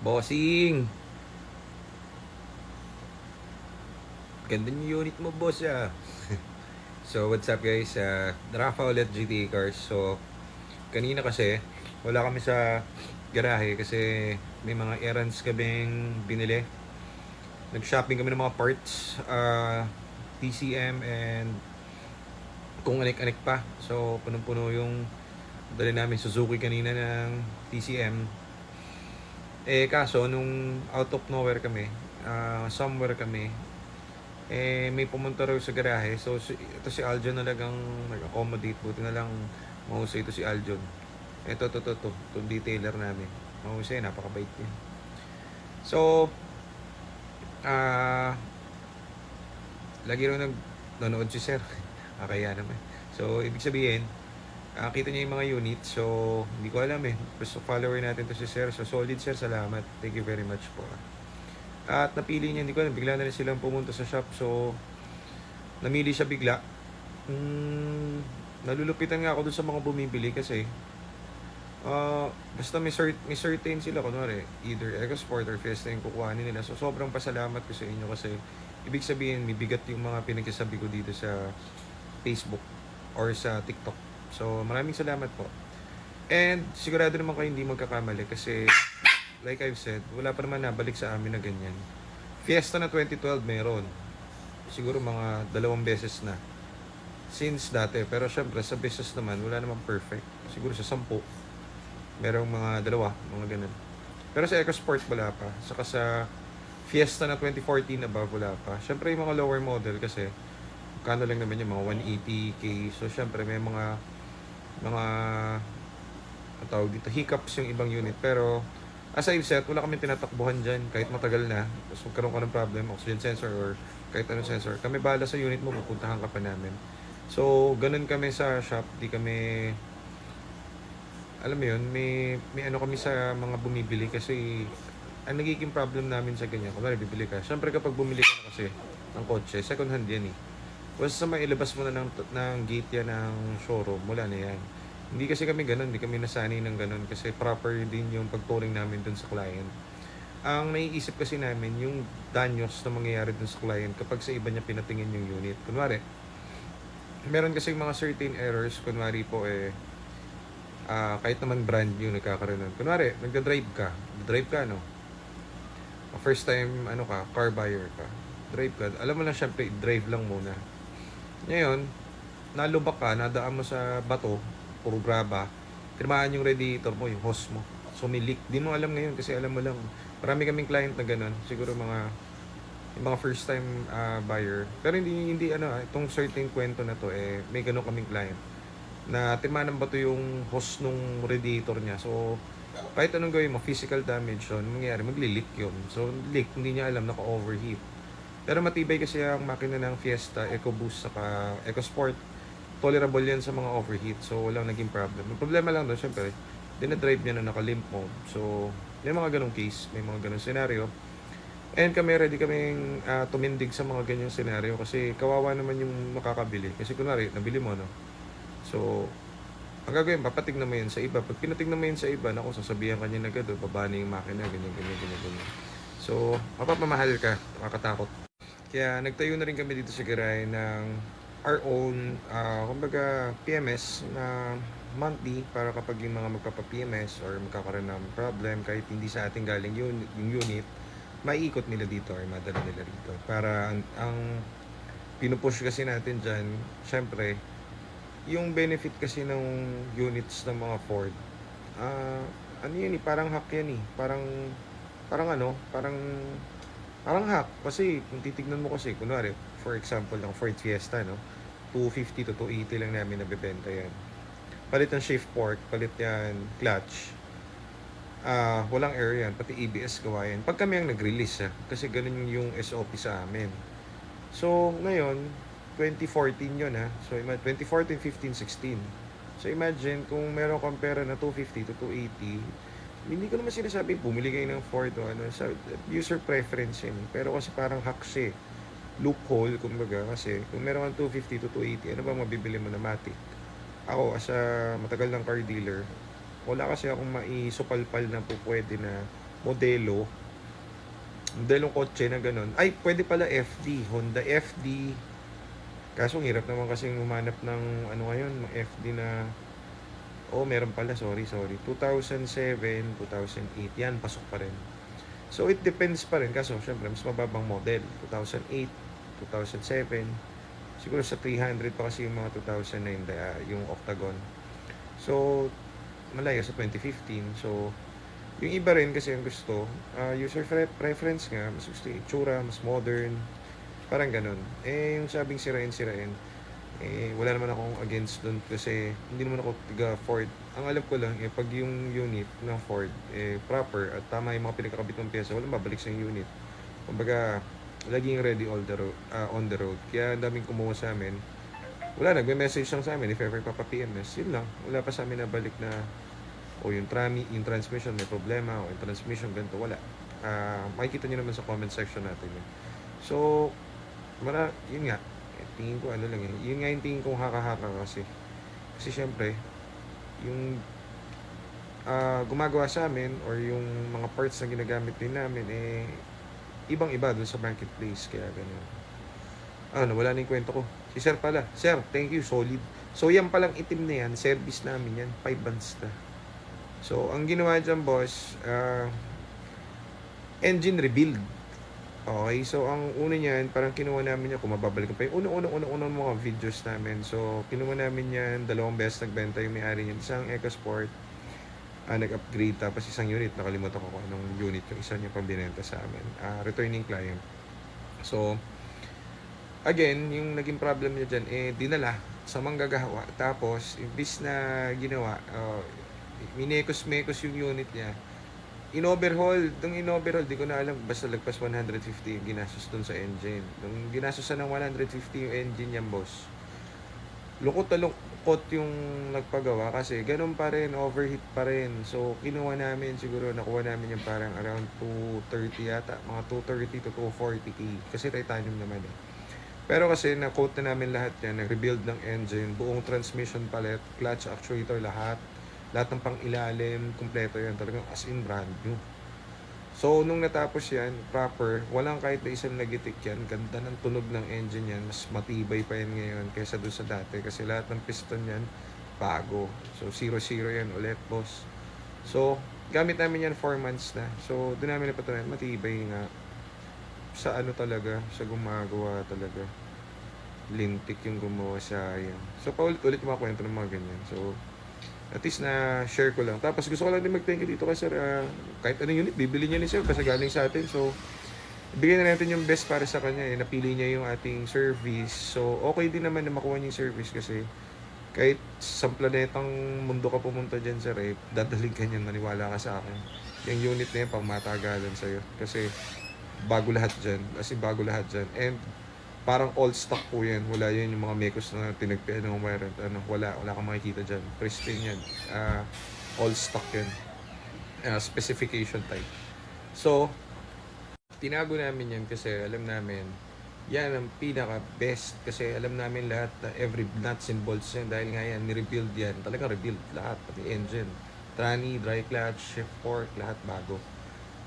Bossing! Ganda yung unit mo, boss, ah. So, what's up, guys? Rafa ulit, GTA Cars. So, kanina kasi, wala kami sa garahe kasi may mga errands kaming binili. Nag-shopping kami ng mga parts, TCM, and kung anik-anik pa. So, punong-puno yung dali namin Suzuki kanina ng TCM. Kaso, nung out of nowhere kami, somewhere kami, may pumunta raw sa garahe. So, ito si Aljon na talagang nag-accommodate. Buti na lang mahusay ito si Aljon. Itong detailer namin. Mahusay, napakabait niya. So, ah, lagi raw nanonood si Sir. Kaya naman. So, ibig sabihin, kita niya yung mga unit. So, hindi ko alam eh. Gusto follower natin to si Sir. So, solid Sir, salamat. Thank you very much po. At napili niya, hindi ko alam, bigla na rin silang pumunta sa shop. So, namili siya bigla. Nalulupitan nga ako dun sa mga bumibili kasi basta may certain sila, kunwari either EcoSport or Fiesta yung kukuhanin nila. So sobrang pasalamat ko sa inyo kasi ibig sabihin may bigat yung mga pinagsasabi ko dito sa Facebook or sa TikTok. So maraming salamat po. And sigurado naman kayo hindi magkakamali kasi like I've said, wala pa naman nabalik sa amin na ganyan. Fiesta na 2012 meron. Siguro mga 2 beses na since dati. Pero syempre sa business naman wala namang perfect. Siguro sa 10 merong mga 2, mga ganun. Pero sa EcoSport wala pa. Saka sa Fiesta na 2014 above wala pa. Syempre yung mga lower model kasi kano lang naman yung mga 180k. So syempre may mga ang tawag dito, hiccups yung ibang unit. Pero as I've said, wala kami tinatakbuhan dyan kahit matagal na. Tapos magkaroon ka ng problem, oxygen sensor or kahit anong sensor. Kami bahala sa unit mo, pupuntahan ka pa namin. So, ganun kami sa shop. Di kami, alam mo yun, may ano kami sa mga bumibili kasi ang nagiging problem namin sa ganyan. Kung bibili ka. Siyempre kapag bumili ka na kasi ng kotse, second hand yan eh. Basta mailabas mo na ng gate yan ng showroom, wala na yan. Hindi kasi kami ganun, hindi kami nasanay ng ganun kasi proper din yung pagturing namin dun sa client. Ang naiisip kasi namin yung danyos na mangyayari dun sa client kapag sa iba niya pinatingin yung unit. Kunwari, meron kasi mga certain errors, kunwari po kahit naman brand new nagkakaroon nun. Kunwari, drive ka, no? First time, car buyer ka. Drive ka. Alam mo na, syempre, drive lang muna. Ngayon, nalubak ka, nadaan mo sa bato, puro graba, tinamaan yung radiator mo, yung hose mo. So, may leak. Di mo alam ngayon kasi alam mo lang. Marami kaming client na ganun. Siguro yung mga first time buyer. Pero hindi itong certain kwento na to, may ganun kaming client na tinamaan ng bato yung hose nung radiator niya. So, kahit anong gawin mo, physical damage yun, mangyayari, magli-leak yun. So, leak, hindi niya alam, naka-overheat. Pero matibay kasi ang makina ng Fiesta, EcoBoost, saka EcoSport. Tolerable yan sa mga overheat. So, walang naging problem. Ang problema lang doon, syempre, dinadrive niya na naka-limp mode. So, may mga ganong case, may mga ganong scenario. And kami ready kaming tumindig sa mga ganyang scenario kasi kawawa naman yung makakabili. Kasi kunwari, nabili mo, no? So, ang gagawin, papatignan mo yan sa iba. Pag pinatignan mo yan sa iba, naku, sasabihan ka niya na agad, baba na yung makina, ganyan. So, mapapamahal ka, nakakatakot. Kaya nagtayo na rin kami dito sa garahe ng our own, kumbaga PMS na monthly para kapag yung mga magpapa-PMS or magkakaroon ng problem kahit hindi sa ating galing yung unit, maiikot nila dito or madala nila dito. Para ang pinupush kasi natin dyan, syempre, yung benefit kasi ng units ng mga Ford, ano yun eh, parang hack yan eh. Parang hack. Kasi kung titignan mo kasi, kunwari, for example, ng Ford Fiesta, no? 250 to 280 lang namin nabibenta yan. Palit ng shift fork, palit yan, clutch. Walang air yan, pati ABS gawa yan. Pag kami ang nag-release, kasi ganun yung SOP sa amin. So, ngayon, 2014 yun So, 2014, 15, 16. So, imagine kung meron kang pera na 250 to 280, hindi ko naman sinasabi, bumili kayo ng Ford o sa user preference yun. Pero kasi parang hack siya loophole, kumbaga, kasi kung meron kang 250 to 280, ano ba mabibili mo na Matic? Ako, as a matagal ng car dealer, wala kasi akong maisupalpal na po pwede na modelo, modelong kotse na ganun. Ay, pwede pala FD, Honda FD. Kaso ang hirap naman kasi umanap ng ano ngayon, FD na, oh meron pala, sorry. 2007, 2008, yan, pasok pa rin. So it depends pa rin, kaso syempre mas mababang model, 2008, 2007, siguro sa 300 pa kasi yung mga 2009, yung Octagon. So malayo sa 2015. So yung iba rin kasi ang gusto, user preference nga, mas gusto yung itsura, mas modern, parang ganun. Eh yung sabing sirain, wala naman akong against doon kasi hindi naman ako tiga Ford. Ang alam ko lang, pag yung unit ng Ford, proper at tama yung mga pinakakabit ng pyesa, walang babalik sa unit. Kumbaga, laging ready all the road, on the road. Kaya ang daming kumuha sa amin. Wala, nagme-message lang sa amin if ever papa-PMS. Yun lang. Wala pa sa amin na balik na yung transmission may problema o yung transmission ganito. Wala. Makikita nyo naman sa comment section natin yun. So, yun nga. Tingin ko ano lang yun nga yung tingin kong haka-haka kasi syempre yung gumagawa sa amin or yung mga parts na ginagamit din namin ibang iba dun sa marketplace, kaya ganyan. Wala na yung kwento ko. Si sir pala, sir, thank you, solid. So yan palang itim na yan, service namin yan, 5 months na. So ang ginawa dyan boss, engine rebuild. Okay, so ang una niyan, parang kinuha namin yan, kung mababalik ko pa yung unang mga videos namin. So, kinuha namin yan, 2 beses nagbenta yung may-ari niyan. Isang EcoSport, nag-upgrade, tapos isang unit, nakalimutan ko kung anong unit yung isa niya pang binenta sa amin. Returning client. So, again, yung naging problem niya dyan, dinala sa manggagawa. Tapos, imbis na ginawa, minekos-mekos yung unit niya. In-overhaul, di ko na alam, basta lagpas 150 yung ginastos dun sa engine. Nung ginastosan ng 150 yung engine yan, boss, lungkot na lungkot yung nagpagawa kasi ganun pa rin, overheat pa rin. So, kinuha namin, siguro nakuha namin yung parang around 230 yata, mga 230 to 240k, kasi titanium naman eh. Pero kasi na-quote na namin lahat yan, nag-rebuild ng engine, buong transmission palette, clutch, actuator, lahat ng pang-ilalim, kumpleto yan, talagang as in brand new. So, nung natapos yan, proper, walang kahit na isang nagitik yan, ganda ng tunog ng engine yan, mas matibay pa yan ngayon kaysa doon sa dati, kasi lahat ng piston yan, bago. So, 0-0 yan ulit, boss. So, gamit namin yan 4 months na. So, doon namin napatunayan, matibay nga. Sa ano talaga, sa gumagawa talaga. Lintik yung gumawa sa yan. So, paulit-ulit yung mga kwento ng mga ganyan. So, at least na share ko lang. Tapos gusto ko lang din mag-thank you dito kay sir. Kahit anong unit, bibili niya ni sir kasi galing sa atin. So, ibigay na natin yung best para sa kanya. Napili niya yung ating service. So, okay din naman na makuha niya yung service kasi kahit sa planetang mundo ka pumunta dyan sir, dadalhin ka niyan, maniwala ka sa akin. Yung unit na yan, pang matagalan sa'yo. Kasi bago lahat dyan. Kasi bago lahat dyan. And parang all stock po yan. Wala yan yung mga mekos na tinagpian ng wire. Wala kang makikita dyan. Pristine yan. All stock yan. Specification type. So, tinago namin yan kasi alam namin yan ang pinaka best kasi alam namin lahat na every nuts and bolts yan dahil nga yan, ni-rebuild yan. Talagang rebuild lahat. Pati engine. Tranny, dry clutch, shift fork, lahat bago.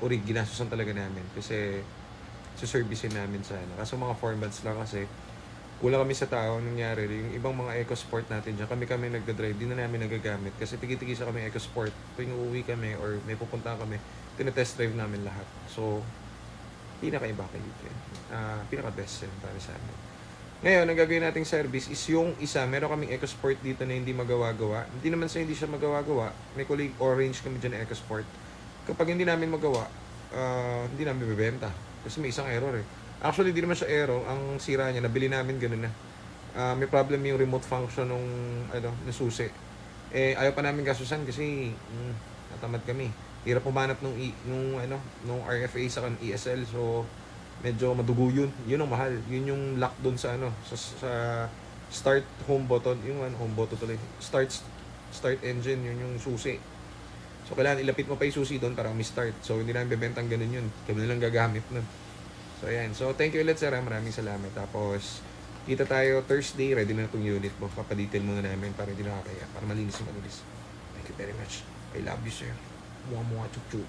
Ginastosan talaga namin kasi servicein namin sa Kaso mga 4 months lang kasi kulang kami sa tao. Nangyari, yung ibang mga EcoSport natin dyan, kami nagda-drive, di na namin nagagamit kasi tigi-tigi sa kami EcoSport. Tuwing uuwi kami or may pupunta kami, tinetest drive namin lahat. So, pinaka-iba kayo yun. Pinaka-best yan para sa amin. Ngayon, ang gagawin nating service is yung isa, meron kaming EcoSport dito na hindi magawa-gawa. Hindi naman sa hindi siya magawa-gawa. May kulay orange kami dyan na EcoSport. Kapag hindi namin magawa, hindi namin bibenta. Kasi may isang error eh. Actually, di naman siya error. Ang sira niya, nabili namin ganun na. May problem yung remote function nung susi. Ayaw pa namin gasusan kasi natamad kami. Hirap pumanap nung RFA sa ESL. So, medyo madugo yun. Yun ang mahal. Yun yung lock doon sa sa start home button. Yung home button tuloy. Start engine, yun yung susi. So, kailangan ilapit mo pa yung susi doon para may-start. So, hindi namin bebentang ganun yun. Kami na lang gagamit nun. So, ayan. So, thank you ulit, sir. Maraming salamat. Tapos, kita tayo Thursday. Ready na itong unit mo. Papadetail muna namin para hindi nakakaya. Para malinis yung malinis. Thank you very much. I love you, sir. Mua-mua, chup-chup.